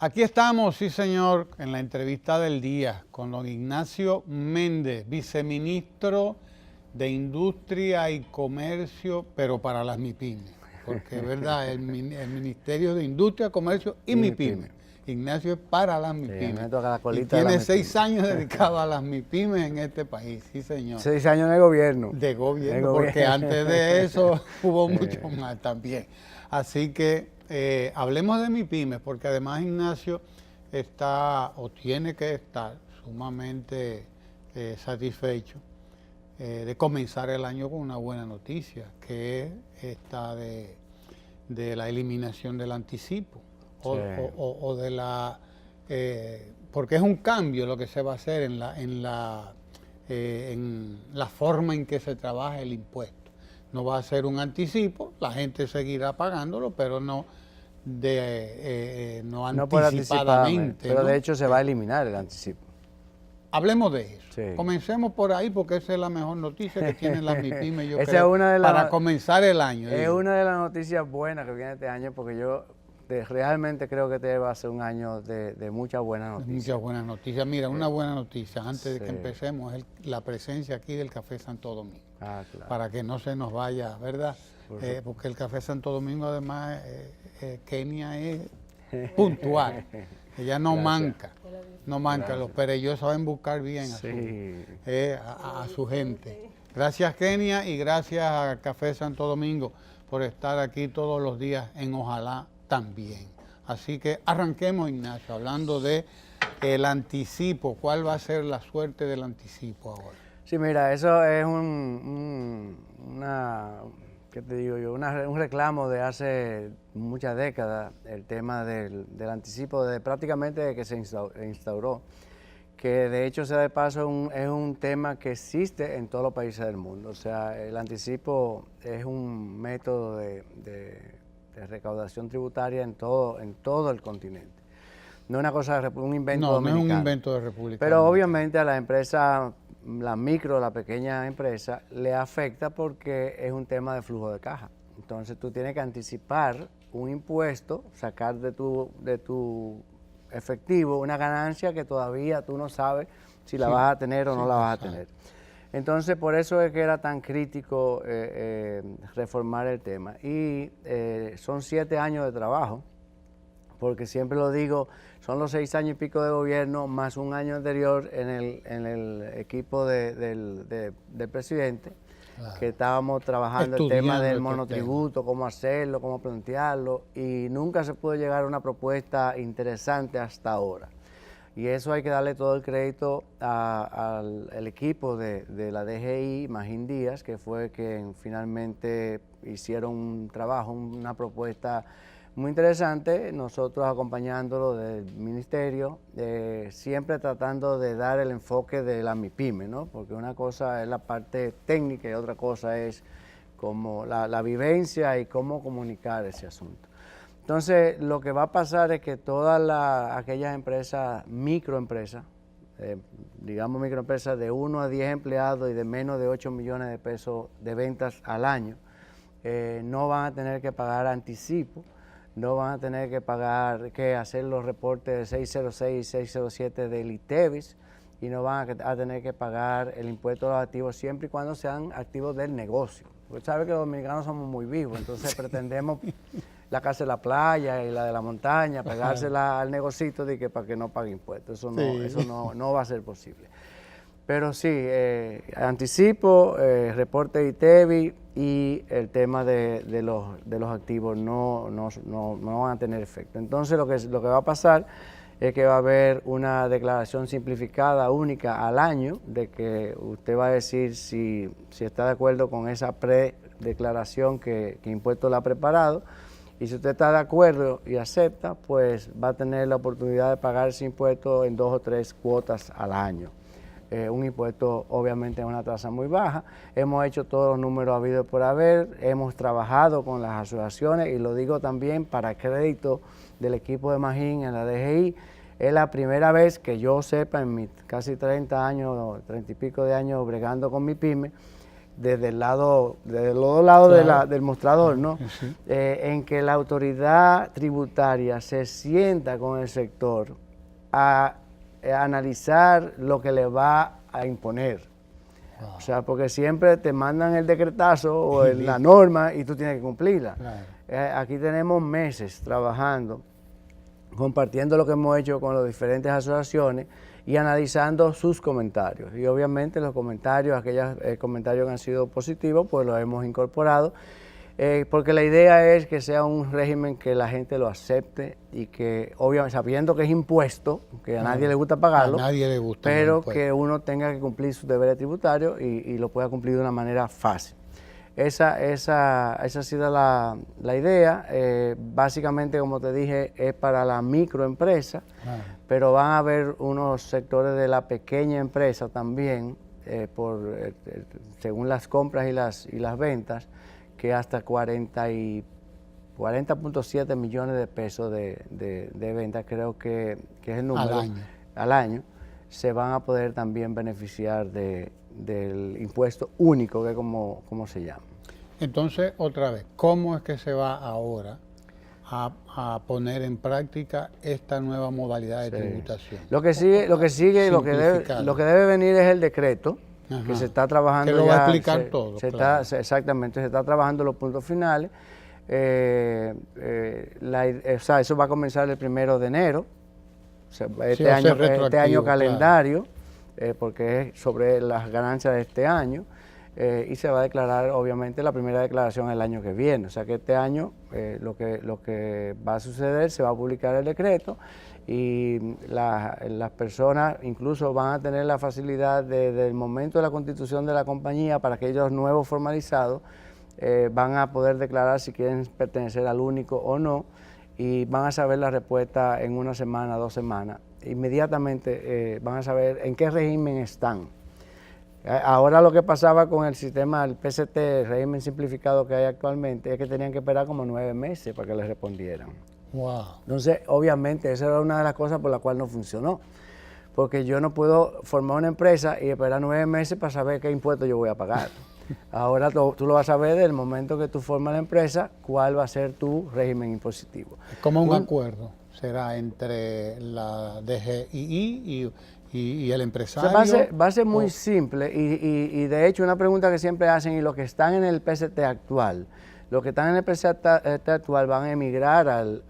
Aquí estamos, sí señor, en la entrevista del día con don Ignacio Méndez, viceministro de Industria y Comercio, pero para las MIPYMES, porque es verdad, el Ministerio de Industria, Comercio y MIPYMES. Ignacio es para las MIPYMES. Y tiene 6 años dedicado a las MIPYMES en este país, sí señor. 6 años de gobierno. De gobierno, porque antes de eso hubo mucho más también. Así que hablemos de MIPYMES, porque además Ignacio está o tiene que estar sumamente satisfecho de comenzar el año con una buena noticia, que es esta de la eliminación del anticipo o de la porque es un cambio lo que se va a hacer en la forma en que se trabaja el impuesto. No va a ser un anticipo, la gente seguirá pagándolo, pero no anticipadamente. Pero de hecho se va a eliminar el anticipo. Hablemos de eso. Sí. Comencemos por ahí porque esa es la mejor noticia que tienen las MIPYMES, yo creo, para comenzar el año. Es una de las noticias buenas que viene este año, porque yo realmente creo que este va a ser un año de muchas buenas noticias. Muchas buenas noticias. Mira, una buena noticia antes de que empecemos es la presencia aquí del Café Santo Domingo. Ah, claro. Para que no se nos vaya, ¿verdad? Porque el Café Santo Domingo además, Kenia es puntual. Ella no manca, los pereyos saben buscar bien a su gente. Gracias Kenia y gracias a Café Santo Domingo por estar aquí todos los días en Ojalá también. Así que arranquemos, Ignacio, hablando de el anticipo. ¿Cuál va a ser la suerte del anticipo ahora? Sí, mira, eso es ¿qué te digo yo? Un reclamo de hace muchas décadas, el tema del anticipo, prácticamente desde que se instauró, que de hecho, sea de paso, es un tema que existe en todos los países del mundo. O sea, el anticipo es un método de recaudación tributaria en todo el continente. No es una cosa, un invento dominicano. No es un invento de República Pero Dominicana. obviamente a la empresa, la micro, la pequeña empresa, le afecta porque es un tema de flujo de caja. Entonces tú tienes que anticipar un impuesto, sacar de tu efectivo una ganancia que todavía tú no sabes si la vas a tener o no la vas a tener. Entonces por eso es que era tan crítico reformar el tema. Y son 7 años de trabajo, porque siempre lo digo, son los 6 años y pico de gobierno más un año anterior en el equipo del presidente, claro, que estábamos trabajando el tema del monotributo, cómo hacerlo, cómo plantearlo, y nunca se pudo llegar a una propuesta interesante hasta ahora. Y eso hay que darle todo el crédito al equipo de la DGI, Magín Díaz, que fue quien finalmente hicieron un trabajo, una propuesta muy interesante, nosotros acompañándolo del ministerio, siempre tratando de dar el enfoque de la MIPYME, ¿no? Porque una cosa es la parte técnica y otra cosa es como la vivencia y cómo comunicar ese asunto. Entonces, lo que va a pasar es que todas aquellas empresas, microempresas, digamos microempresas de 1 a 10 empleados y de menos de 8 millones de pesos de ventas al año, no van a tener que pagar anticipo, no van a tener que hacer los reportes de 606 y 607 del ITEVIS y no van a tener que pagar el impuesto a los activos siempre y cuando sean activos del negocio. Usted sabe que los dominicanos somos muy vivos, entonces pretendemos la casa de la playa y la de la montaña, pegársela al negocito para que no pague impuestos. Eso no va a ser posible. Pero sí, anticipo, reporte de ITEVIS y el tema de los activos no van a tener efecto. Entonces lo que va a pasar es que va a haber una declaración simplificada única al año de que usted va a decir si está de acuerdo con esa predeclaración que Impuestos le ha preparado. Y si usted está de acuerdo y acepta, pues va a tener la oportunidad de pagar ese impuesto en 2 o 3 cuotas al año. Un impuesto obviamente a una tasa muy baja. Hemos hecho todos los números habidos por haber, hemos trabajado con las asociaciones y lo digo también para crédito del equipo de Magín en la DGI. Es la primera vez que yo sepa en mis casi 30 años, 30 y pico de años bregando con MIPYME, desde los dos lados del mostrador, ¿no? Sí. En que la autoridad tributaria se sienta con el sector a analizar lo que le va a imponer. Wow. O sea, porque siempre te mandan el decretazo o la norma y tú tienes que cumplirla. Claro. Aquí tenemos meses trabajando, compartiendo lo que hemos hecho con las diferentes asociaciones y analizando sus comentarios. Y obviamente los comentarios, aquellos comentarios que han sido positivos, pues los hemos incorporado, porque la idea es que sea un régimen que la gente lo acepte y que, obviamente, sabiendo que es impuesto, que a nadie le gusta pagarlo, A nadie le gusta, pero pues. que uno tenga que cumplir sus deberes tributarios y lo pueda cumplir de una manera fácil. Esa ha sido la idea. Básicamente, como te dije, es para la microempresa, pero van a haber unos sectores de la pequeña empresa también, según las compras y las ventas, que hasta 40.7 millones de pesos de ventas, creo que es el número, al año, se van a poder también beneficiar del impuesto único, que es como se llama. Entonces, otra vez, ¿cómo es que se va ahora a poner en práctica esta nueva modalidad de tributación? Lo que sigue y lo que debe venir es el decreto, que se está trabajando. Que lo va a explicar todo. Exactamente, se está trabajando los puntos finales. Eso va a comenzar el 1 de enero, este año calendario, porque es sobre las ganancias de este año. Y se va a declarar, obviamente, la primera declaración el año que viene. O sea que este año lo que va a suceder, se va a publicar el decreto y las personas incluso van a tener la facilidad desde el momento de la constitución de la compañía, para aquellos nuevos formalizados, van a poder declarar si quieren pertenecer al único o no, y van a saber la respuesta en 1 semana, 2 semanas. Inmediatamente van a saber en qué régimen están. Ahora lo que pasaba con el sistema, el PST, el régimen simplificado que hay actualmente, es que tenían que esperar como 9 meses para que les respondieran. Wow. Entonces, obviamente, esa era una de las cosas por la cual no funcionó. Porque yo no puedo formar una empresa y esperar 9 meses para saber qué impuesto yo voy a pagar. Ahora tú lo vas a ver desde el momento que tú formas la empresa, cuál va a ser tu régimen impositivo. Es como un acuerdo, será entre la DGII y el empresario. Va a ser muy simple y de hecho una pregunta que siempre hacen, y los que están en el PST actual, los que están en el PST actual van a emigrar al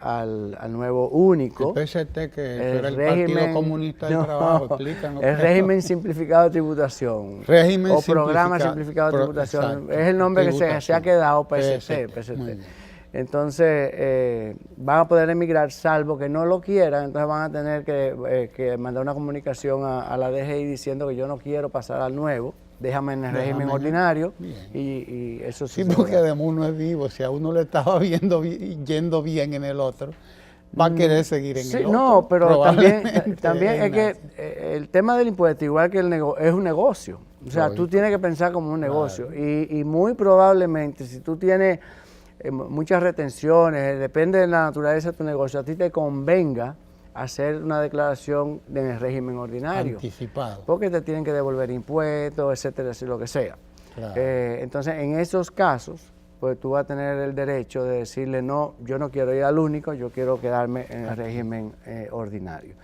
nuevo único. El PST, que era el Partido Comunista del Trabajo, explícanos. El régimen simplificado de tributación. Régimen o programa simplificado de tributación. Exacto, es el nombre que se ha quedado, PST. Entonces, van a poder emigrar, salvo que no lo quieran. Entonces van a tener que mandar una comunicación a la DGI diciendo que yo no quiero pasar al nuevo, déjame en el régimen ordinario. Y eso sí. Sí, porque además uno es vivo, si a uno le estaba yendo bien en el otro, va a querer seguir en el otro. No, pero también es que el tema del impuesto, igual que es un negocio. O sea, tú tienes que pensar como un negocio. Y muy probablemente, si tú tienes muchas retenciones, depende de la naturaleza de tu negocio, a ti te convenga hacer una declaración en el régimen ordinario. Anticipado. Porque te tienen que devolver impuestos, etcétera, lo que sea. Claro. Entonces, en esos casos, pues tú vas a tener el derecho de decirle, no, yo no quiero ir al único, yo quiero quedarme en el régimen ordinario.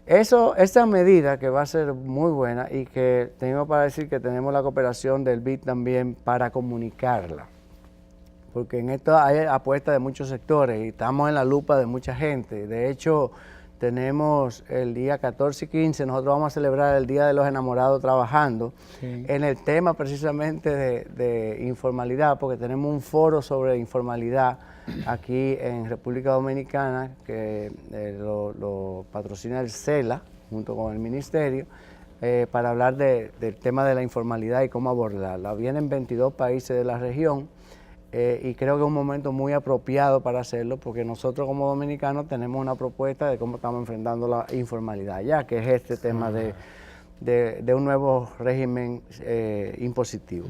Esta medida que va a ser muy buena, y que tengo para decir que tenemos la cooperación del BID también para comunicarla. Porque en esto hay apuesta de muchos sectores y estamos en la lupa de mucha gente. De hecho, tenemos el día 14 y 15, nosotros vamos a celebrar el Día de los Enamorados trabajando en el tema precisamente de informalidad, porque tenemos un foro sobre informalidad aquí en República Dominicana, que lo patrocina el CELA junto con el Ministerio, para hablar del tema de la informalidad y cómo abordarla. Vienen 22 países de la región. Y creo que es un momento muy apropiado para hacerlo, porque nosotros como dominicanos tenemos una propuesta de cómo estamos enfrentando la informalidad, ya que es este tema de un nuevo régimen impositivo.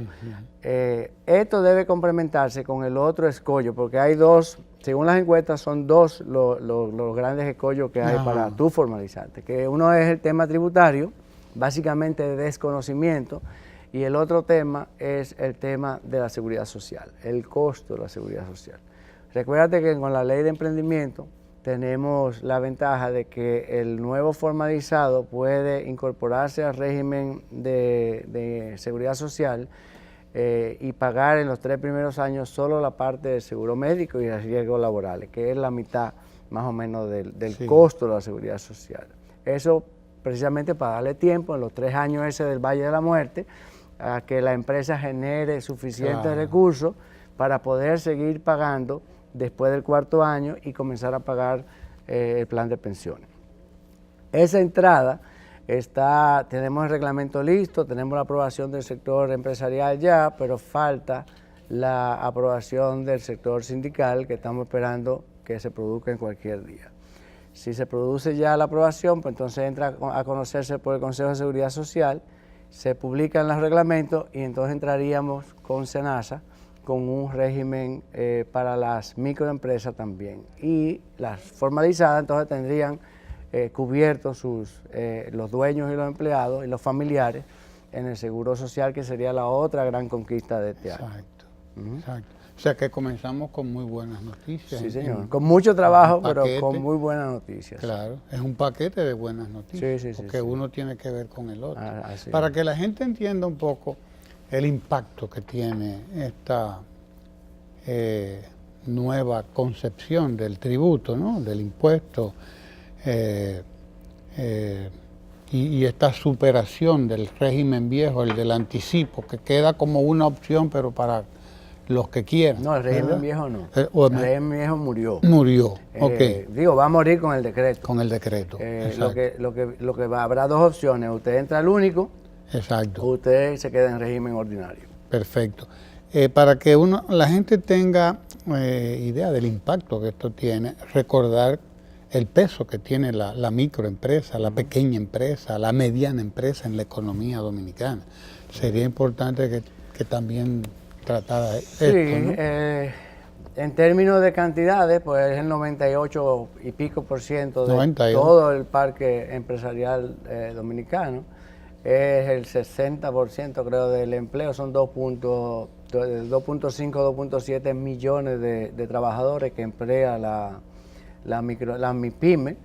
Esto debe complementarse con el otro escollo, porque hay dos, según las encuestas, son dos los grandes escollos que hay para tú formalizarte, que uno es el tema tributario, básicamente de desconocimiento, Y el otro tema es el tema de la seguridad social, el costo de la seguridad social. Recuérdate que con la ley de emprendimiento tenemos la ventaja de que el nuevo formalizado puede incorporarse al régimen de seguridad social y pagar en los 3 primeros años solo la parte del seguro médico y de riesgos laborales, que es la mitad más o menos del costo de la seguridad social. Eso precisamente para darle tiempo en los 3 años ese del Valle de la Muerte a que la empresa genere suficientes recursos para poder seguir pagando después del 4.º año y comenzar a pagar el plan de pensiones. Esa entrada tenemos el reglamento listo, tenemos la aprobación del sector empresarial ya, pero falta la aprobación del sector sindical que estamos esperando que se produzca en cualquier día. Si se produce ya la aprobación, pues entonces entra a conocerse por el Consejo de Seguridad Social, se publican los reglamentos y entonces entraríamos con SENASA con un régimen para las microempresas también. Y las formalizadas entonces tendrían cubiertos los dueños y los empleados y los familiares en el seguro social, que sería la otra gran conquista de este año. Exacto, exacto. O sea que comenzamos con muy buenas noticias. Sí, señor. Con mucho trabajo, pero paquete, con muy buenas noticias. Claro, es un paquete de buenas noticias. Sí, sí, porque uno tiene que ver con el otro. Para que la gente entienda un poco el impacto que tiene esta nueva concepción del tributo, ¿no? Del impuesto, y esta superación del régimen viejo, el del anticipo, que queda como una opción, pero para los que quieran. No, el régimen viejo no. El régimen viejo murió. Murió, ok. Digo, va a morir con el decreto. Con el decreto, habrá dos opciones. Usted entra al único, exacto, o usted se queda en régimen ordinario. Perfecto. Para que la gente tenga idea del impacto que esto tiene, recordar el peso que tiene la microempresa, la pequeña empresa, la mediana empresa en la economía dominicana. Sería importante que también tratara esto, ¿no? En términos de cantidades, pues es el 98 y pico % de 98. todo el parque empresarial dominicano. Es el 60% creo del empleo, son 2.5, 2.7 millones de trabajadores que emplea la MIPYME,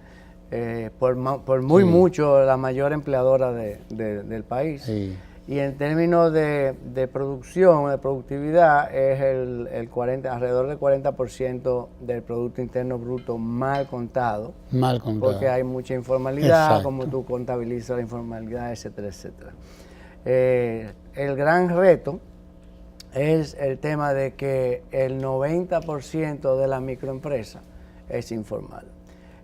por muy mucho la mayor empleadora del país. Sí. Y en términos de producción, de productividad, es alrededor del 40% del Producto Interno Bruto mal contado. Mal contado. Porque hay mucha informalidad, exacto, como tú contabilizas la informalidad, etcétera, etcétera. El gran reto es el tema de que el 90% de la microempresa es informal.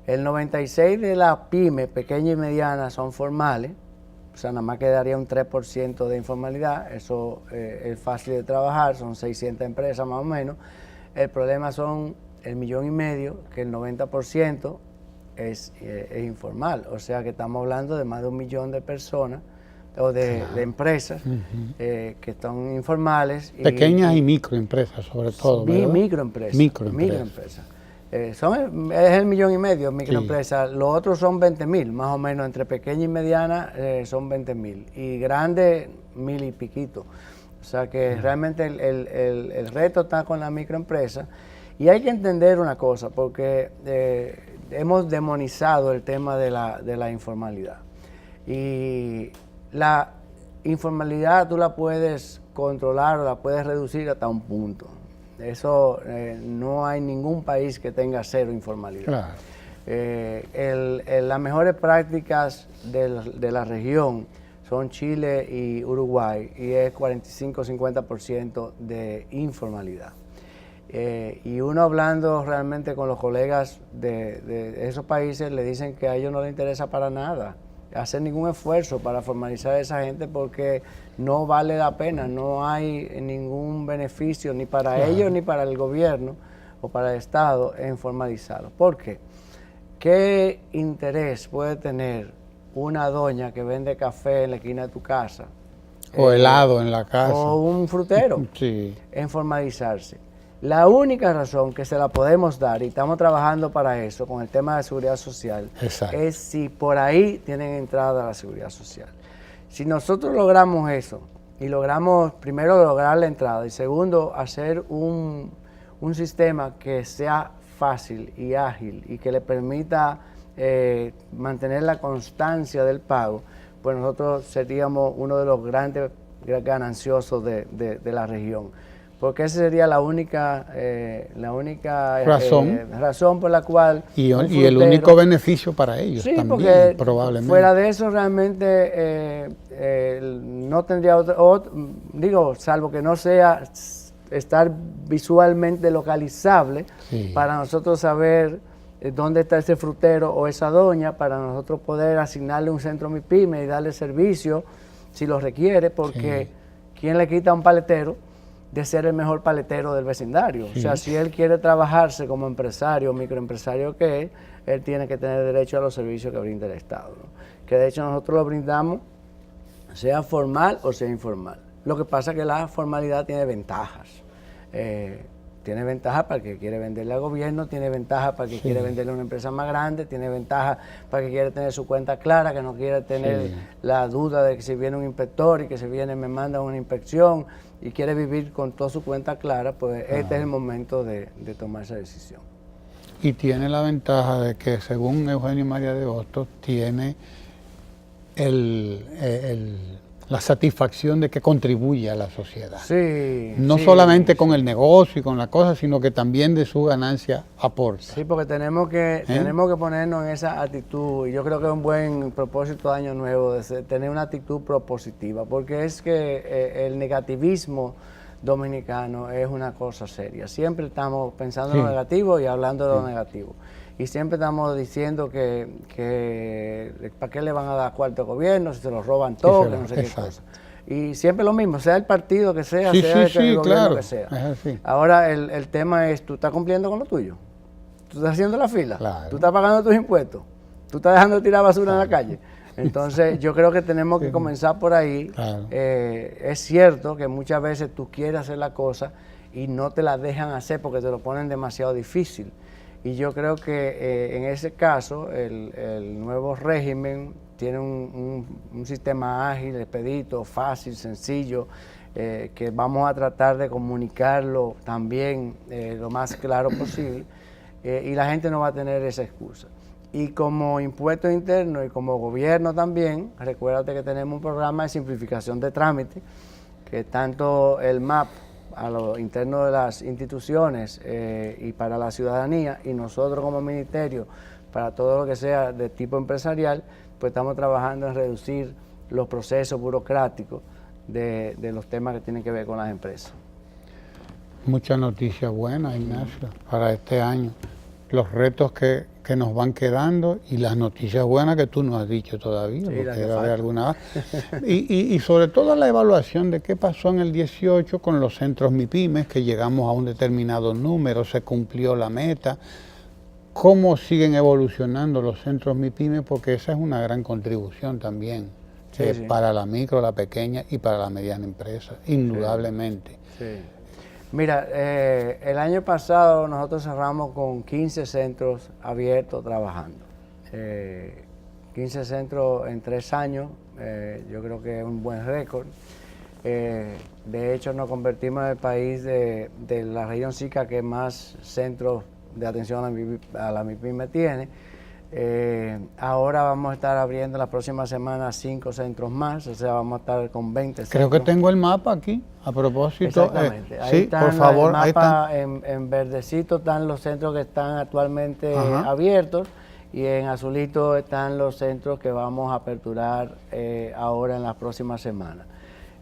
El 96% de las pymes, pequeñas y medianas, son formales. O sea, nada más quedaría un 3% de informalidad. Eso es fácil de trabajar, son 600 empresas más o menos. El problema son 1,5 millones, que el 90% es informal. O sea que estamos hablando de más de 1 millón de personas o de empresas que están informales. Pequeñas y microempresas sobre todo, ¿verdad? Microempresas. Es el 1,5 millones microempresas, sí. Los otros son 20.000, más o menos, entre pequeña y mediana son 20.000, y grandes 1,000 y piquito. O sea que realmente el reto está con la microempresa, y hay que entender una cosa, porque hemos demonizado el tema de la informalidad. Y la informalidad tú la puedes controlar o la puedes reducir hasta un punto. Eso no hay ningún país que tenga cero informalidad. Claro. Las mejores prácticas de la región son Chile y Uruguay, y es 45-50% de informalidad. Y uno hablando realmente con los colegas de esos países, le dicen que a ellos no les interesa para nada hacer ningún esfuerzo para formalizar a esa gente, porque no vale la pena, no hay ningún beneficio ni para ellos ni para el gobierno o para el Estado en formalizarlo. ¿Por qué? ¿Qué interés puede tener una doña que vende café en la esquina de tu casa? O helado en la casa. O un frutero sí. En formalizarse. La única razón que se la podemos dar, y estamos trabajando para eso, con el tema de seguridad social, exacto, es si por ahí tienen entrada a la seguridad social. Si nosotros logramos eso, y logramos, primero, lograr la entrada y segundo, hacer un sistema que sea fácil y ágil y que le permita mantener la constancia del pago, pues nosotros seríamos uno de los grandes gananciosos de la región. Porque esa sería la única razón por la cual... Y el único beneficio para ellos sí, también, porque probablemente. Fuera de eso realmente no tendría digo, salvo que no sea estar visualmente localizable, sí, para nosotros saber dónde está ese frutero o esa doña, para nosotros poder asignarle un centro MIPYME y darle servicio si lo requiere, porque sí, ¿quién le quita a un paletero de ser el mejor paletero del vecindario? Sí. O sea, si él quiere trabajarse como empresario, microempresario que es, él tiene que tener derecho a los servicios que brinda el Estado, ¿no? Que de hecho nosotros lo brindamos, sea formal o sea informal. Lo que pasa es que la formalidad tiene ventajas. Tiene ventaja para el que quiere venderle al gobierno, tiene ventaja para el que quiere venderle a una empresa más grande, tiene ventaja para el que quiere tener su cuenta clara, que no quiere tener la duda de que si viene un inspector y que si viene me manda una inspección y quiere vivir con toda su cuenta clara, pues este es el momento de tomar esa decisión. Y tiene la ventaja de que, según Eugenio María de Hostos, tiene la satisfacción de que contribuye a la sociedad. Sí. No solamente con el negocio y con la cosa, sino que también de su ganancia aporta. Sí, porque tenemos que ponernos en esa actitud, y yo creo que es un buen propósito de Año Nuevo, de tener una actitud propositiva, porque es que el negativismo dominicano es una cosa seria. Siempre estamos pensando en lo negativo y hablando de lo negativo. Y siempre estamos diciendo que ¿para qué le van a dar cuarto al gobierno si se lo roban todo, que no sé qué cosa? Y siempre lo mismo, sea el partido que sea, sea el gobierno que sea. Ahora el tema es, ¿tú estás cumpliendo con lo tuyo? ¿Tú estás haciendo la fila? Claro. ¿Tú estás pagando tus impuestos? ¿Tú estás dejando de tirar basura en la calle? Entonces yo creo que tenemos que comenzar por ahí. Claro. Es cierto que muchas veces tú quieres hacer la cosa y no te la dejan hacer porque te lo ponen demasiado difícil. Y yo creo que en ese caso el nuevo régimen tiene un sistema ágil, expedito, fácil, sencillo, que vamos a tratar de comunicarlo también lo más claro posible, y la gente no va a tener esa excusa. Y como impuesto interno y como gobierno también, recuérdate que tenemos un programa de simplificación de trámite, que tanto el MAP a lo interno de las instituciones y para la ciudadanía, y nosotros como ministerio, para todo lo que sea de tipo empresarial, pues estamos trabajando en reducir los procesos burocráticos de los temas que tienen que ver con las empresas. Muchas noticias buenas, Ignacio, para este año. Los retos que nos van quedando y las noticias buenas que tú no has dicho todavía, porque debe haber alguna. Y sobre todo la evaluación de qué pasó en el 18 con los centros MIPYMES, que llegamos a un determinado número, se cumplió la meta. ¿Cómo siguen evolucionando los centros MIPYMES? Porque esa es una gran contribución también para la micro, la pequeña y para la mediana empresa, indudablemente. Mira, el año pasado nosotros cerramos con 15 centros abiertos trabajando. 15 centros en 3 años, yo creo que es un buen récord. De hecho, nos convertimos en el país de la región SICA que más centros de atención a la MIPYME tiene. Ahora vamos a estar abriendo la próxima semana 5 centros más, o sea, vamos a estar con 20 centros. Creo que tengo el mapa aquí, a propósito. Exactamente. Ahí sí, están, por favor. El mapa en verdecito están los centros que están actualmente abiertos, y en azulito están los centros que vamos a aperturar ahora en las próximas semanas.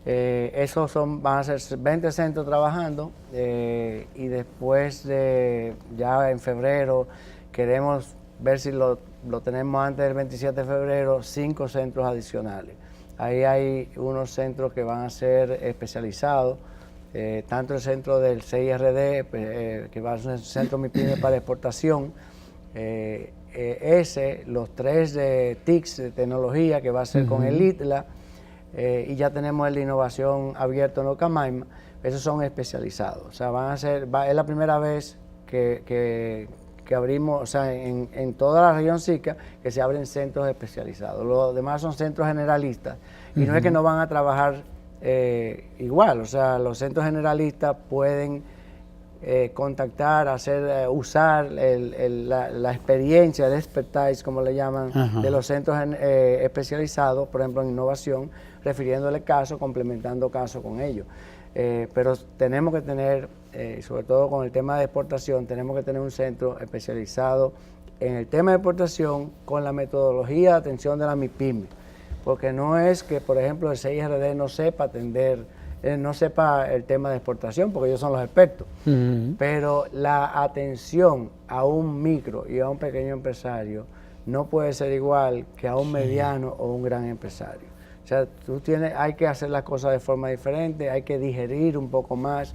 Esos van a ser 20 centros trabajando, y después ya en febrero queremos ver si lo tenemos antes del 27 de febrero, 5 centros adicionales. Ahí hay unos centros que van a ser especializados, tanto el centro del CIRD, que va a ser un centro MIPYME para exportación, los 3 de TICS de tecnología, que va a ser con el ITLA, y ya tenemos el de innovación abierto en Ocamaima. Esos son especializados. O sea, es la primera vez que abrimos, o sea, en toda la región SICA, que se abren centros especializados. Los demás son centros generalistas. Y no es que no van a trabajar igual, o sea, los centros generalistas pueden contactar, usar la experiencia, el expertise, como le llaman, de los centros especializados, por ejemplo en innovación, refiriéndole casos, complementando casos con ellos. Pero tenemos que tener, sobre todo con el tema de exportación, tenemos que tener un centro especializado en el tema de exportación con la metodología de atención de la MIPYME, porque no es que, por ejemplo, el CIRD no sepa atender, no sepa el tema de exportación, porque ellos son los expertos, pero la atención a un micro y a un pequeño empresario no puede ser igual que a un mediano o un gran empresario. O sea, hay que hacer las cosas de forma diferente, hay que digerir un poco más,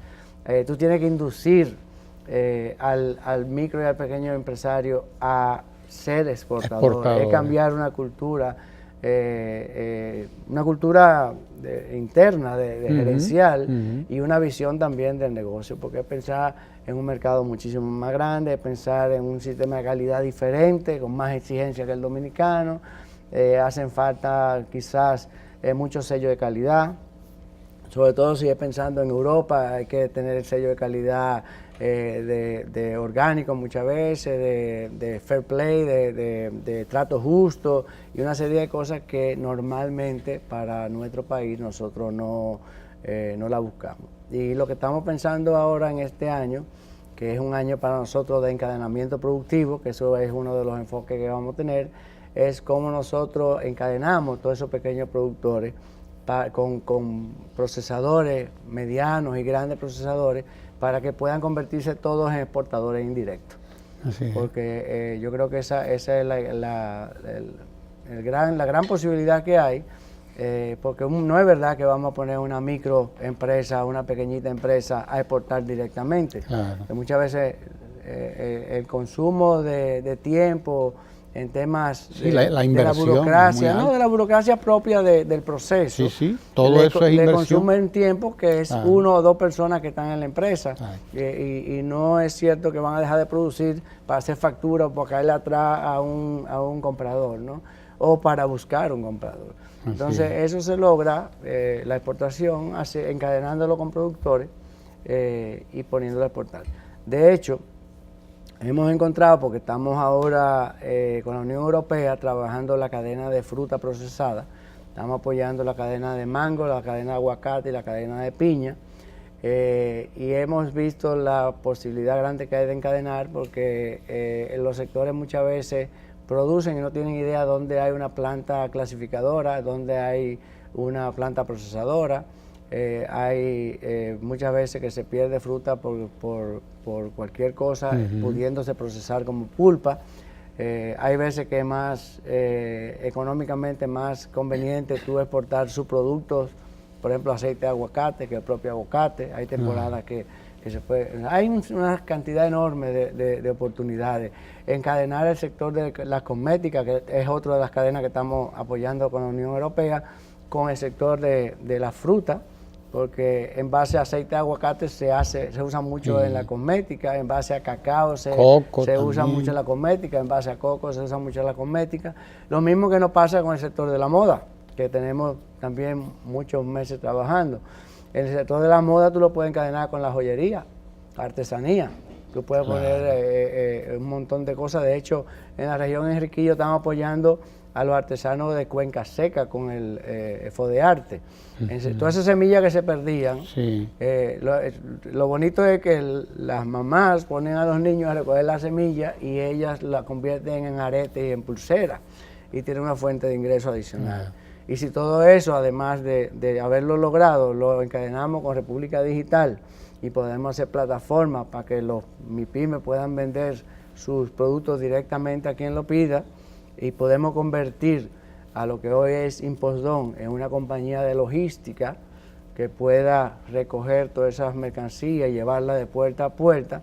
tú tienes que inducir al micro y al pequeño empresario a ser exportador, es cambiar una cultura interna, de gerencial, y una visión también del negocio, porque es pensar en un mercado muchísimo más grande, es pensar en un sistema de calidad diferente, con más exigencia que el dominicano. Hacen falta quizás muchos sellos de calidad, sobre todo si es pensando en Europa, hay que tener el sello de calidad de orgánico muchas veces, de fair play, de trato justo y una serie de cosas que normalmente para nuestro país nosotros no la buscamos. Y lo que estamos pensando ahora en este año, que es un año para nosotros de encadenamiento productivo, que eso es uno de los enfoques que vamos a tener, es cómo nosotros encadenamos todos esos pequeños productores con procesadores medianos y grandes procesadores para que puedan convertirse todos en exportadores indirectos. Porque yo creo que esa es la gran posibilidad que hay, porque no es verdad que vamos a poner una microempresa, una pequeñita empresa a exportar directamente. Claro. Muchas veces el consumo de tiempo en temas de la burocracia, de la burocracia propia del proceso. Todo eso es inversión. Le consumen tiempo que es uno o dos personas que están en la empresa, y no es cierto que van a dejar de producir para hacer factura o para caerle atrás a un comprador, ¿no? O para buscar un comprador. Entonces eso se logra, la exportación, encadenándolo con productores y poniéndolo a exportar. De hecho, hemos encontrado, porque estamos ahora con la Unión Europea trabajando la cadena de fruta procesada, estamos apoyando la cadena de mango, la cadena de aguacate y la cadena de piña, y hemos visto la posibilidad grande que hay de encadenar, porque en los sectores muchas veces producen y no tienen idea dónde hay una planta clasificadora, dónde hay una planta procesadora. Hay muchas veces que se pierde fruta por cualquier cosa, pudiéndose procesar como pulpa. Hay veces que es más económicamente más conveniente tú exportar subproductos, por ejemplo aceite de aguacate, que el propio aguacate. Hay temporadas que se puede. Hay una cantidad enorme de oportunidades. Encadenar el sector de las cosméticas, que es otra de las cadenas que estamos apoyando con la Unión Europea, con el sector de la fruta, porque en base a aceite de aguacate se usa mucho en la cosmética, en base a cacao se usa mucho en la cosmética, en base a coco se usa mucho en la cosmética. Lo mismo que nos pasa con el sector de la moda, que tenemos también muchos meses trabajando. En el sector de la moda tú lo puedes encadenar con la joyería, artesanía. Tú puedes poner un montón de cosas. De hecho, en la región Enriquillo estamos apoyando a los artesanos de Cuenca Seca con el FODEARTE. Todas esas semillas que se perdían, lo bonito es que las mamás ponen a los niños a recoger las semillas y ellas la convierten en arete y en pulsera y tienen una fuente de ingreso adicional. Y si todo eso, además de haberlo logrado, lo encadenamos con República Digital y podemos hacer plataformas para que los MIPYME puedan vender sus productos directamente a quien lo pida, y podemos convertir a lo que hoy es Impostón en una compañía de logística que pueda recoger todas esas mercancías y llevarlas de puerta a puerta,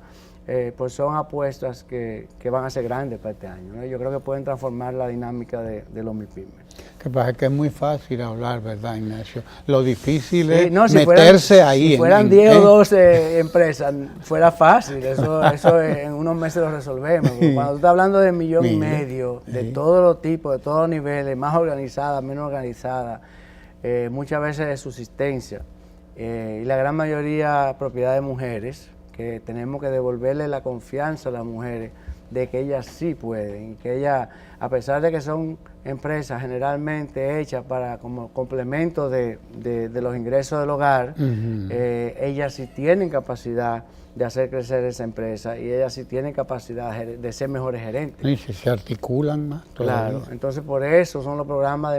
pues son apuestas que van a ser grandes para este año, ¿no? Yo creo que pueden transformar la dinámica de los MIPYME. Que pasa que es muy fácil hablar, ¿verdad, Ignacio? Lo difícil es meterse ahí. Si fueran 10 o 12 empresas, fuera fácil, eso en unos meses lo resolvemos. Cuando tú estás hablando de 1,5 millones, de todos los tipos, de todos los niveles, más organizadas, menos organizadas, muchas veces de subsistencia, y la gran mayoría propiedad de mujeres, que tenemos que devolverle la confianza a las mujeres de que ellas sí pueden, y que ellas, a pesar de que son empresas generalmente hechas para como complemento de los ingresos del hogar, ellas sí tienen capacidad de hacer crecer esa empresa, y ellas sí tienen capacidad de ser mejores gerentes. Y si se articulan más todavía. Claro, entonces por eso son los programas de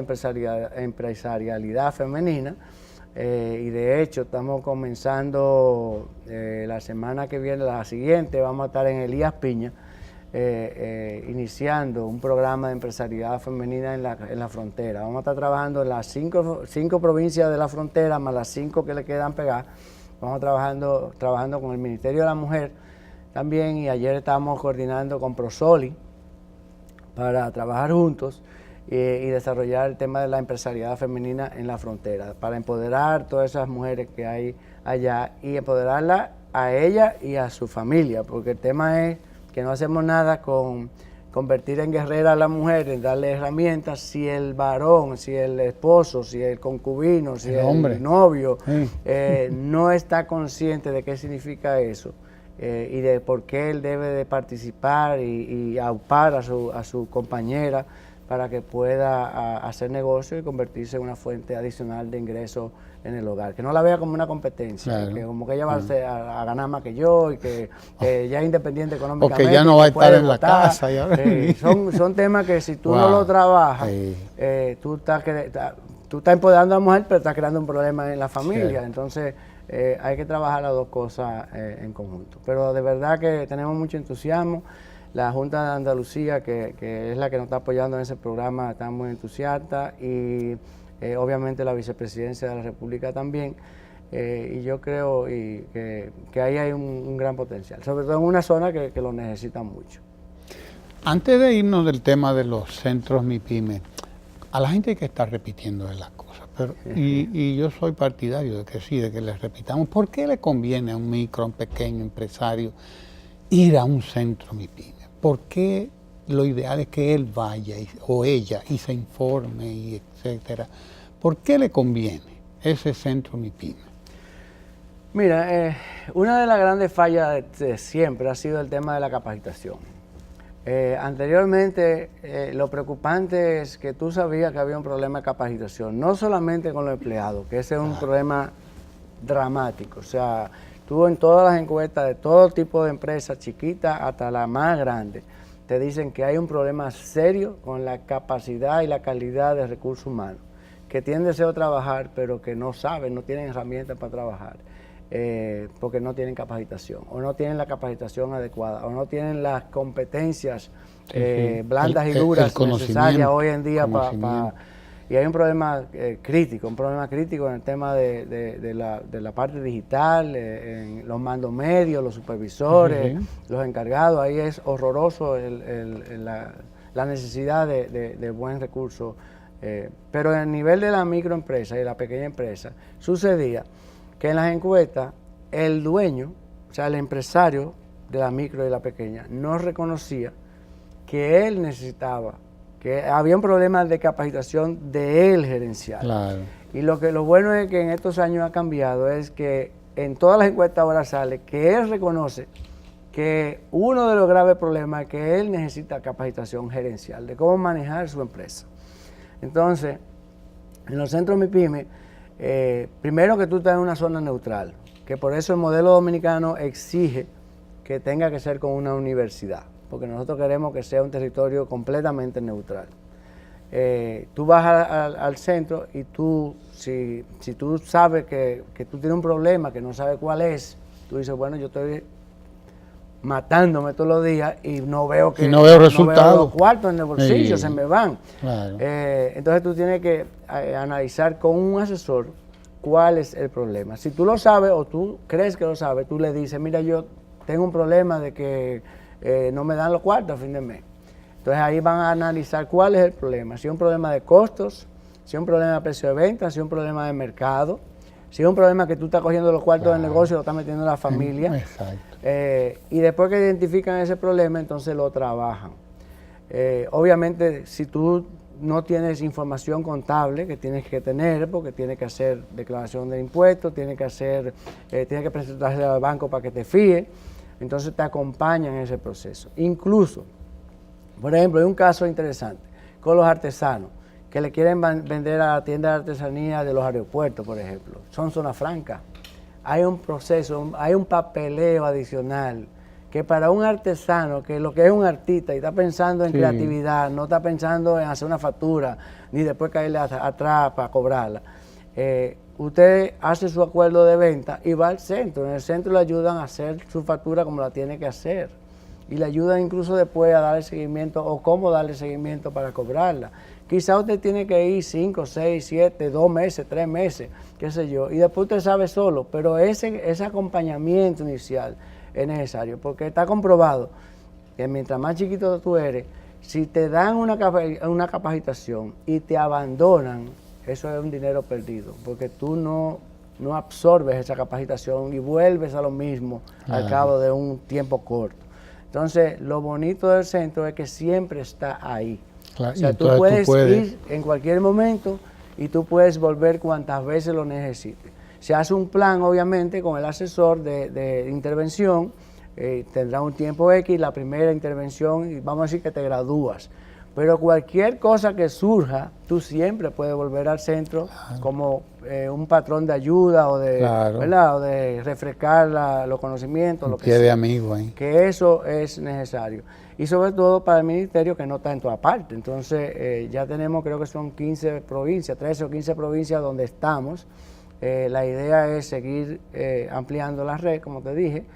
empresarialidad femenina, y de hecho estamos comenzando la semana que viene, la siguiente, vamos a estar en Elías Piña, iniciando un programa de empresarialidad femenina en la frontera. Vamos a estar trabajando en las cinco provincias de la frontera, más las 5 que le quedan pegadas. Vamos trabajando con el Ministerio de la Mujer también, y ayer estábamos coordinando con Prosoli para trabajar juntos y desarrollar el tema de la empresarialidad femenina en la frontera, para empoderar todas esas mujeres que hay allá y empoderarla a ella y a su familia, porque el tema es que no hacemos nada con convertir en guerrera a la mujer, en darle herramientas, si el varón, si el esposo, si el concubino, si el novio no está consciente de qué significa eso, y de por qué él debe de participar y aupar a su compañera para que pueda hacer negocio y convertirse en una fuente adicional de ingresos en el hogar. Que no la vea como una competencia, claro, que como que ella va a ganar más que yo, y que ya es independiente económicamente. Porque ya no va a estar en la casa. Son temas que si tú no lo trabajas, tú estás empoderando a la mujer, pero estás creando un problema en la familia. Entonces hay que trabajar las dos cosas en conjunto. Pero de verdad que tenemos mucho entusiasmo. La Junta de Andalucía, que es la que nos está apoyando en ese programa, está muy entusiasta, y obviamente la Vicepresidencia de la República también, y yo creo que ahí hay un gran potencial, sobre todo en una zona que lo necesita mucho. Antes de irnos del tema de los centros MIPYME, a la gente hay que estar repitiendo las cosas, y yo soy partidario de que sí, de que les repitamos. ¿Por qué le conviene a un micro, a un pequeño empresario ir a un centro MIPYME? ¿Por qué lo ideal es que él vaya o ella y se informe, y etcétera? ¿Por qué le conviene ese centro MIPYME? Mira, una de las grandes fallas de siempre ha sido el tema de la capacitación. Anteriormente, lo preocupante es que tú sabías que había un problema de capacitación, no solamente con los empleados, que ese es un problema dramático. O sea, tú en todas las encuestas de todo tipo de empresas, chiquitas hasta la más grande, te dicen que hay un problema serio con la capacidad y la calidad de recursos humanos, que tienen deseo de trabajar, pero que no saben, no tienen herramientas para trabajar, porque no tienen capacitación, o no tienen la capacitación adecuada, o no tienen las competencias blandas y duras necesarias hoy en día para... Y hay un problema crítico en el tema de la parte digital, en los mandos medios, los supervisores, los encargados. Ahí es horroroso la necesidad de buen recurso. Pero en el nivel de la microempresa y la pequeña empresa, sucedía que en las encuestas el dueño, o sea, el empresario de la micro y la pequeña, no reconocía que él necesitaba, que había un problema de capacitación de él gerencial. Claro. Y lo bueno es que en estos años ha cambiado, es que en todas las encuestas ahora sale que él reconoce que uno de los graves problemas es que él necesita capacitación gerencial, de cómo manejar su empresa. Entonces, en los centros MIPYME, primero que tú estás en una zona neutral, que por eso el modelo dominicano exige que tenga que ser con una universidad, porque nosotros queremos que sea un territorio completamente neutral. Tú vas al centro y tú, si tú sabes que tú tienes un problema, que no sabes cuál es, tú dices, bueno, yo estoy matándome todos los días y no veo resultados. No veo los cuartos en el bolsillo, se me van. Claro. Entonces tú tienes que analizar con un asesor cuál es el problema. Si tú lo sabes o tú crees que lo sabes, tú le dices, mira, yo tengo un problema de que no me dan los cuartos a fin de mes. Entonces ahí van a analizar cuál es el problema. Si es un problema de costos, si es un problema de precio de venta, si es un problema de mercado, si es un problema que tú estás cogiendo los cuartos del negocio y lo estás metiendo en la familia. Exacto. Y después que identifican ese problema, entonces lo trabajan. Obviamente, si tú no tienes información contable que tienes que tener, porque tienes que hacer declaración de impuestos, tienes que presentarse al banco para que te fíe, entonces te acompañan en ese proceso. Incluso, por ejemplo, hay un caso interesante con los artesanos que le quieren vender a la tienda de artesanía de los aeropuertos, por ejemplo. Son zona franca. Hay un proceso, hay un papeleo adicional que para un artesano, que lo que es un artista y está pensando en creatividad, no está pensando en hacer una factura, ni después caerle atrás para cobrarla. Usted hace su acuerdo de venta y va al centro. En el centro le ayudan a hacer su factura como la tiene que hacer. Y le ayudan incluso después a darle seguimiento o cómo darle seguimiento para cobrarla. Quizá usted tiene que ir 5, 6, 7, 2 meses, 3 meses, qué sé yo, y después usted sabe solo, pero ese acompañamiento inicial es necesario, porque está comprobado que mientras más chiquito tú eres, si te dan una capacitación y te abandonan, eso es un dinero perdido, porque tú no absorbes esa capacitación y vuelves a lo mismo al cabo de un tiempo corto. Entonces, lo bonito del centro es que siempre está ahí. Claro, o sea, tú puedes ir en cualquier momento y tú puedes volver cuantas veces lo necesites. Se hace un plan, obviamente, con el asesor de intervención, tendrá un tiempo X, la primera intervención, y vamos a decir que te gradúas. Pero cualquier cosa que surja, tú siempre puedes volver al centro como un patrón de ayuda o de, ¿verdad? O de refrescar los conocimientos, lo que sea. De amigo ahí. Que eso es necesario. Y sobre todo para el ministerio, que no está en toda parte. Entonces, ya tenemos, creo que son 15 provincias, 13 o 15 provincias donde estamos. La idea es seguir ampliando la red, como te dije,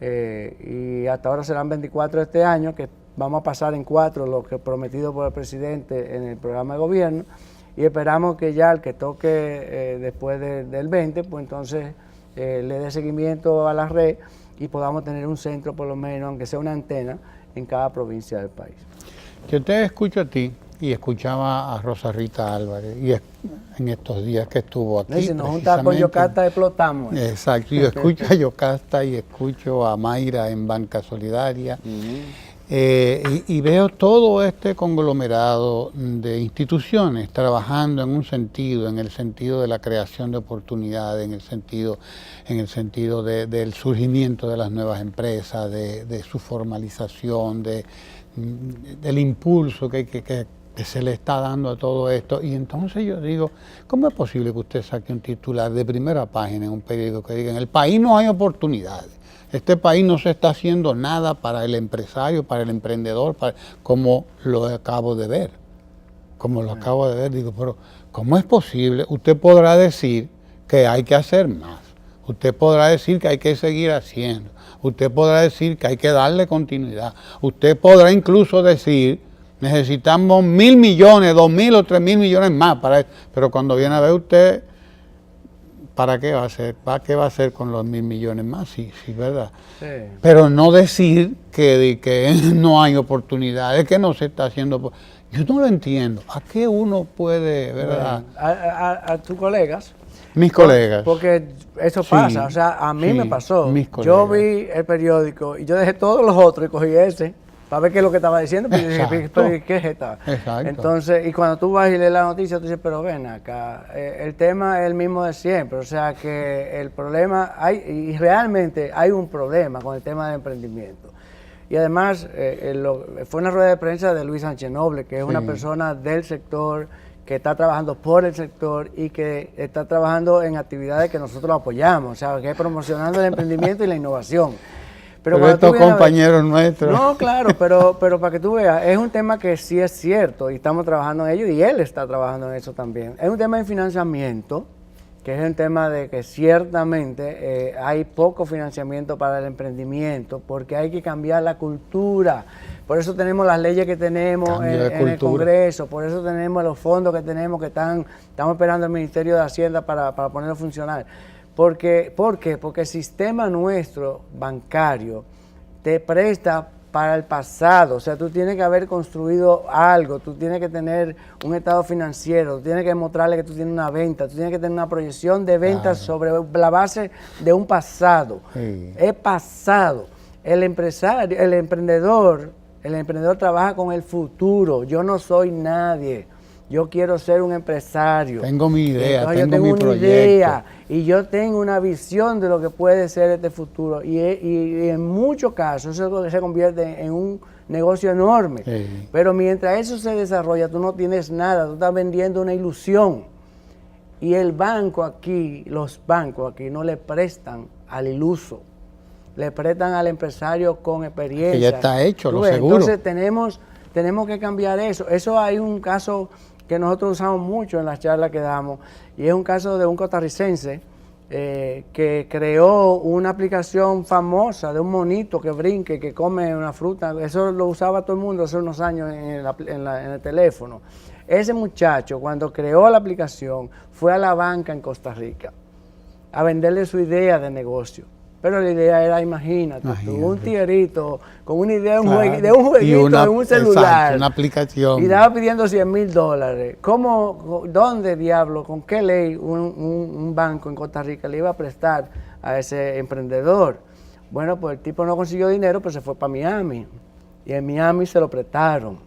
y hasta ahora serán 24 este año, que vamos a pasar en 4 lo que prometido por el presidente en el programa de gobierno, y esperamos que ya el que toque después del 20, pues entonces le dé seguimiento a la red y podamos tener un centro, por lo menos, aunque sea una antena, en cada provincia del país. Yo te escucho a ti y escuchaba a Rosa Rita Álvarez y en estos días que estuvo aquí. Si nos juntamos con Yocasta, explotamos. Exacto, yo escucho a Yocasta y escucho a Mayra en Banca Solidaria. Y veo todo este conglomerado de instituciones trabajando en un sentido, en el sentido de la creación de oportunidades, en el sentido del surgimiento de las nuevas empresas, de su formalización, del impulso que se le está dando a todo esto. Y entonces yo digo, ¿cómo es posible que usted saque un titular de primera página en un periódico que diga, en el país no hay oportunidades? Este país no se está haciendo nada para el empresario, para el emprendedor, como lo acabo de ver. Digo, pero ¿cómo es posible? Usted podrá decir que hay que hacer más. Usted podrá decir que hay que seguir haciendo. Usted podrá decir que hay que darle continuidad. Usted podrá incluso decir, necesitamos 1.000 millones, 2.000 o 3.000 millones más para esto. Pero cuando viene a ver usted, ¿para qué va a hacer? ¿Para qué va a hacer con los 1.000 millones más? Sí, ¿verdad? Sí. Pero no decir que no hay oportunidades, que no se está haciendo. Yo no lo entiendo. ¿A qué uno puede, verdad? A tus colegas. Mis colegas. Porque eso pasa. O sea, a mí me pasó. Yo vi el periódico y yo dejé todos los otros y cogí ese para ver qué es lo que estaba diciendo, pero dije, ¿qué es esta? Exacto. Entonces, y cuando tú vas y lees la noticia, tú dices, pero ven acá, el tema es el mismo de siempre, o sea que el problema, y realmente hay un problema con el tema del emprendimiento. Y además, fue una rueda de prensa de Luis Sánchez Noble, que es una persona del sector, que está trabajando por el sector y que está trabajando en actividades que nosotros apoyamos, o sea, que es promocionando el emprendimiento y la innovación. Pero estos compañeros nuestros. No, claro, pero para que tú veas, es un tema que sí es cierto y estamos trabajando en ello y él está trabajando en eso también. Es un tema de financiamiento, que es un tema de que ciertamente hay poco financiamiento para el emprendimiento porque hay que cambiar la cultura. Por eso tenemos las leyes que tenemos en el Congreso, por eso tenemos los fondos que tenemos que estamos esperando el Ministerio de Hacienda para ponerlo a funcionar. ¿Por qué? Porque el sistema nuestro bancario te presta para el pasado, o sea, tú tienes que haber construido algo, tú tienes que tener un estado financiero, tú tienes que demostrarle que tú tienes una venta, tú tienes que tener una proyección de ventas sobre la base de un pasado. Es pasado. El emprendedor trabaja con el futuro. Yo no soy nadie. yo quiero ser un empresario. Tengo mi idea, Entonces, tengo yo tengo mi una proyecto. idea y yo tengo una visión de lo que puede ser este futuro. Y en muchos casos eso se convierte en un negocio enorme. Sí. Pero mientras eso se desarrolla, tú no tienes nada, tú estás vendiendo una ilusión. Y el banco aquí, los bancos aquí no le prestan al iluso, le prestan al empresario con experiencia. Que ya está hecho, lo ves, seguro. Entonces tenemos que cambiar eso. Eso hay un caso que nosotros usamos mucho en las charlas que damos, y es un caso de un costarricense que creó una aplicación famosa de un monito que brinque, que come una fruta. Eso lo usaba todo el mundo hace unos años en el teléfono. Ese muchacho, cuando creó la aplicación, fue a la banca en Costa Rica a venderle su idea de negocio. Pero la idea era, imagínate. Un tiguerito con una idea de un jueguito en un celular. Exacto, una aplicación. Y estaba pidiendo $100,000. ¿Dónde diablo, con qué ley un banco en Costa Rica le iba a prestar a ese emprendedor? Bueno, pues el tipo no consiguió dinero, pero se fue para Miami. Y en Miami se lo prestaron.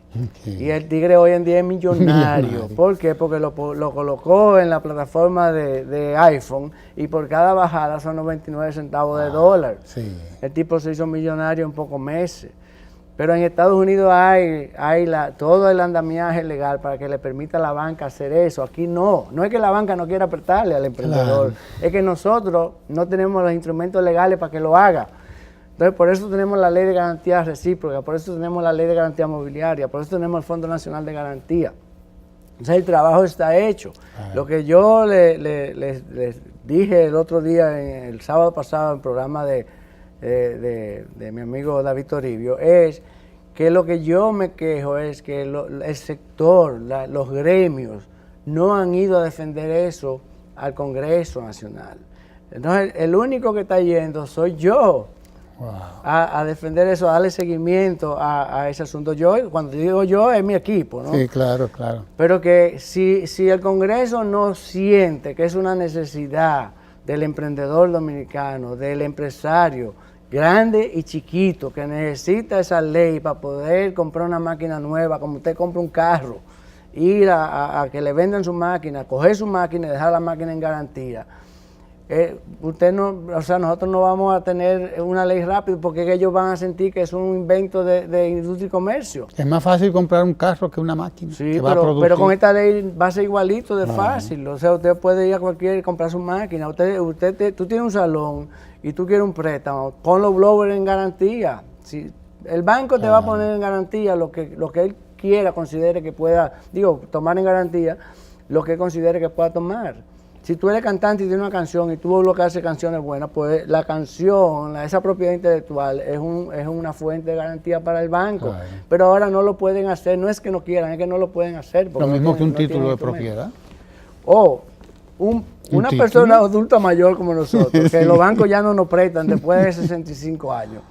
Okay. Y el tigre hoy en día es millonario. ¿Por qué? Porque lo colocó en la plataforma de iPhone y por cada bajada son 99 centavos de dólar. Sí. El tipo se hizo millonario en pocos meses. Pero en Estados Unidos hay todo el andamiaje legal para que le permita a la banca hacer eso. Aquí no. No es que la banca no quiera prestarle al emprendedor. Claro. Es que nosotros no tenemos los instrumentos legales para que lo haga. Entonces, por eso tenemos la ley de garantía recíproca, por eso tenemos la ley de garantía mobiliaria, por eso tenemos el Fondo Nacional de Garantía. Entonces, el trabajo está hecho. Lo que yo les dije el otro día, el sábado pasado, en el programa de mi amigo David Toribio, es que lo que yo me quejo es que el sector, los gremios, no han ido a defender eso al Congreso Nacional. Entonces, el único que está yendo soy yo. Wow. A defender eso, a darle seguimiento a ese asunto. Yo, cuando digo yo, es mi equipo, ¿no? Sí, claro, claro. Pero que si el Congreso no siente que es una necesidad del emprendedor dominicano, del empresario grande y chiquito, que necesita esa ley para poder comprar una máquina nueva, como usted compra un carro, ir a que le vendan su máquina, coger su máquina y dejar la máquina en garantía. Nosotros no vamos a tener una ley rápida porque ellos van a sentir que es un invento de industria y comercio. Es más fácil comprar un carro que una máquina. Sí, pero con esta ley va a ser igualito de fácil. O sea, usted puede ir a cualquier y comprar su máquina. Tú tienes un salón y tú quieres un préstamo, pon los blowers en garantía. Si el banco te va a poner en garantía lo que él quiera, considere que pueda, tomar en garantía lo que considere que pueda tomar. Si tú eres cantante y tienes una canción y tú lo que haces canciones buenas, pues la canción, esa propiedad intelectual es una fuente de garantía para el banco. Claro. Pero ahora no lo pueden hacer, no es que no quieran, es que no lo pueden hacer. Lo mismo que un título de propiedad. O una persona adulta mayor como nosotros, que los bancos ya no nos prestan después de 65 años.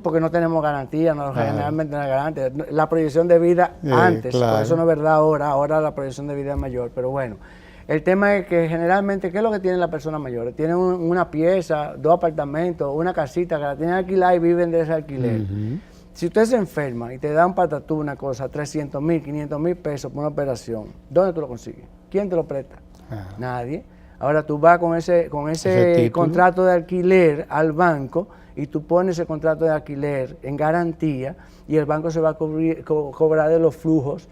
Porque no tenemos garantía, generalmente no hay garantía. La proyección de vida antes, claro. Por eso no es verdad ahora la proyección de vida es mayor, pero bueno. El tema es que generalmente, ¿qué es lo que tienen las personas mayores? Tienen una pieza, 2 apartamentos, una casita que la tienen alquilada y viven de ese alquiler. Si usted se enferma y te dan patatú una cosa, 300,000, 500,000 pesos por una operación, ¿dónde tú lo consigues? ¿Quién te lo presta? Nadie. Ahora tú vas con ese contrato de alquiler al banco y tú pones ese contrato de alquiler en garantía y el banco se va a cobrar de los flujos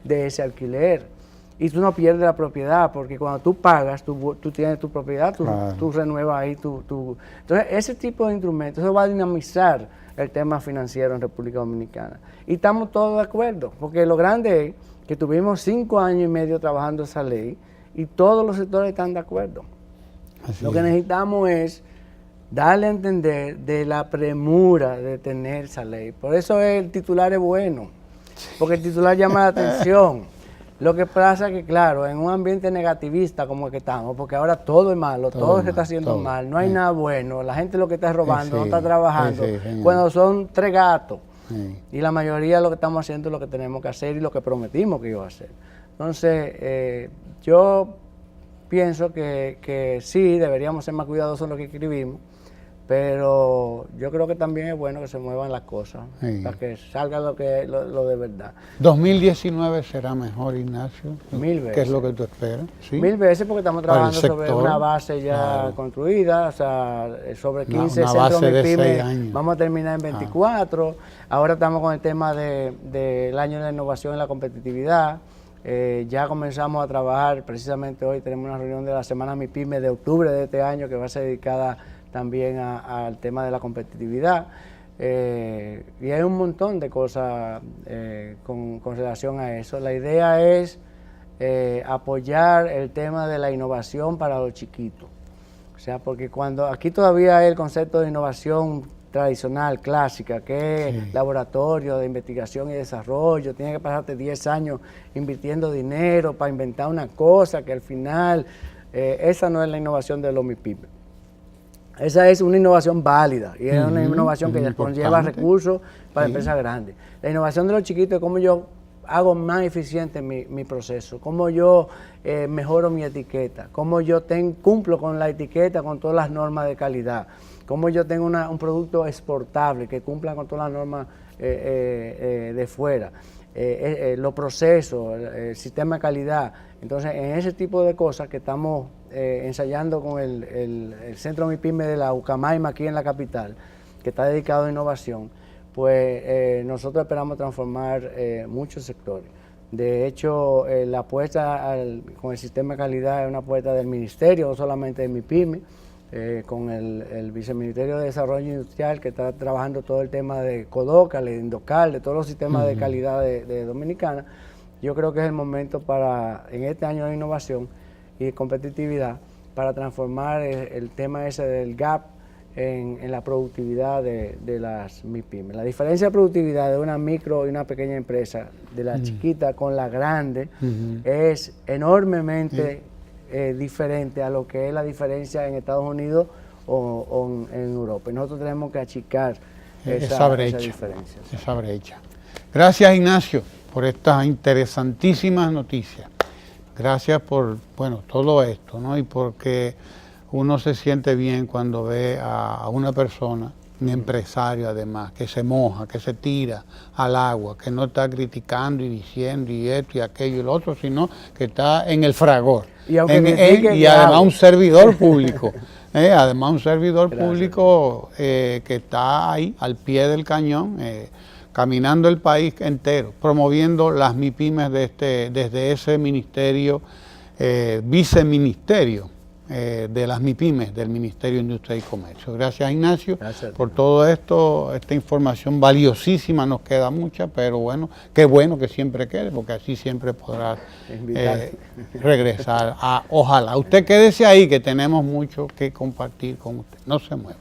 de ese alquiler. Y tú no pierdes la propiedad, porque cuando tú pagas, tú tienes tu propiedad, tú renuevas ahí tu... Entonces, ese tipo de instrumentos, eso va a dinamizar el tema financiero en República Dominicana. Y estamos todos de acuerdo, porque lo grande es que tuvimos 5 años y medio trabajando esa ley y todos los sectores están de acuerdo. Lo que necesitamos es darle a entender de la premura de tener esa ley. Por eso el titular es bueno, porque el titular llama la atención. Lo que pasa es que, claro, en un ambiente negativista como el que estamos, porque ahora todo es malo, todo se está haciendo mal, no hay nada bueno, la gente lo que está robando, no está trabajando, cuando son 3 gatos. Y la mayoría de lo que estamos haciendo es lo que tenemos que hacer y lo que prometimos que iba a hacer. Entonces, yo pienso que sí, deberíamos ser más cuidadosos en lo que escribimos, pero yo creo que también es bueno que se muevan las cosas, Sí. para que salga lo de verdad. 2019 será mejor, Ignacio. 1000 veces. ¿Qué es lo que tú esperas? ¿Sí? 1000 veces, porque estamos Para el trabajando sobre sector, una base ya claro. construida, o sea, sobre 15 Una centros base de MIPYME, 6 años. vamos a terminar en 24. Ahora estamos con el tema del año de la innovación y la competitividad. Ya comenzamos a trabajar, precisamente hoy tenemos una reunión de la Semana MIPYME de octubre de este año que va a ser dedicada también al tema de la competitividad. Y hay un montón de cosas con relación a eso. La idea es apoyar el tema de la innovación para los chiquitos. O sea, porque cuando aquí todavía hay el concepto de innovación tradicional, clásica, que es laboratorio de investigación y desarrollo, tiene que pasarte 10 años invirtiendo dinero para inventar una cosa que al final, esa no es la innovación de los MIPYME. Esa es una innovación válida y es una innovación que conlleva recursos para empresas grandes. La innovación de los chiquitos es cómo yo hago más eficiente mi proceso, cómo yo mejoro mi etiqueta, cómo yo cumplo con la etiqueta, con todas las normas de calidad, cómo yo tengo un producto exportable que cumpla con todas las normas de fuera, los procesos, el sistema de calidad. Entonces, en ese tipo de cosas que estamos ensayando con el Centro MIPYME de la Ucamaima aquí en la capital, que está dedicado a innovación, pues nosotros esperamos transformar muchos sectores. De hecho, la apuesta con el sistema de calidad es una apuesta del ministerio, no solamente de MIPYME, con el Viceministerio de Desarrollo Industrial, que está trabajando todo el tema de CODOCA, de Indocal, de todos los sistemas de calidad de Dominicana. Yo creo que es el momento para, en este año de innovación y de competitividad, para transformar el tema ese del gap en la productividad de las MIPYME. La diferencia de productividad de una micro y una pequeña empresa, de la chiquita con la grande, es enormemente diferente a lo que es la diferencia en Estados Unidos o en Europa. Y nosotros tenemos que achicar esa diferencia. Esa brecha. Gracias, Ignacio, por estas interesantísimas noticias. Gracias por, bueno, todo esto, ¿no? Y porque uno se siente bien cuando ve a una persona, un empresario además, que se moja, que se tira al agua, que no está criticando y diciendo y esto y aquello y lo otro, sino que está en el fragor. Y, y además un servidor público, además un servidor público que está ahí al pie del cañón, caminando el país entero, promoviendo las MIPYMES desde ese ministerio, viceministerio de las MIPYMES del Ministerio de Industria y Comercio. Gracias, Ignacio, por todo esto, esta información valiosísima, nos queda mucha, pero bueno, qué bueno que siempre quede, porque así siempre podrás regresar. Ojalá. Usted quédese ahí, que tenemos mucho que compartir con usted. No se mueva.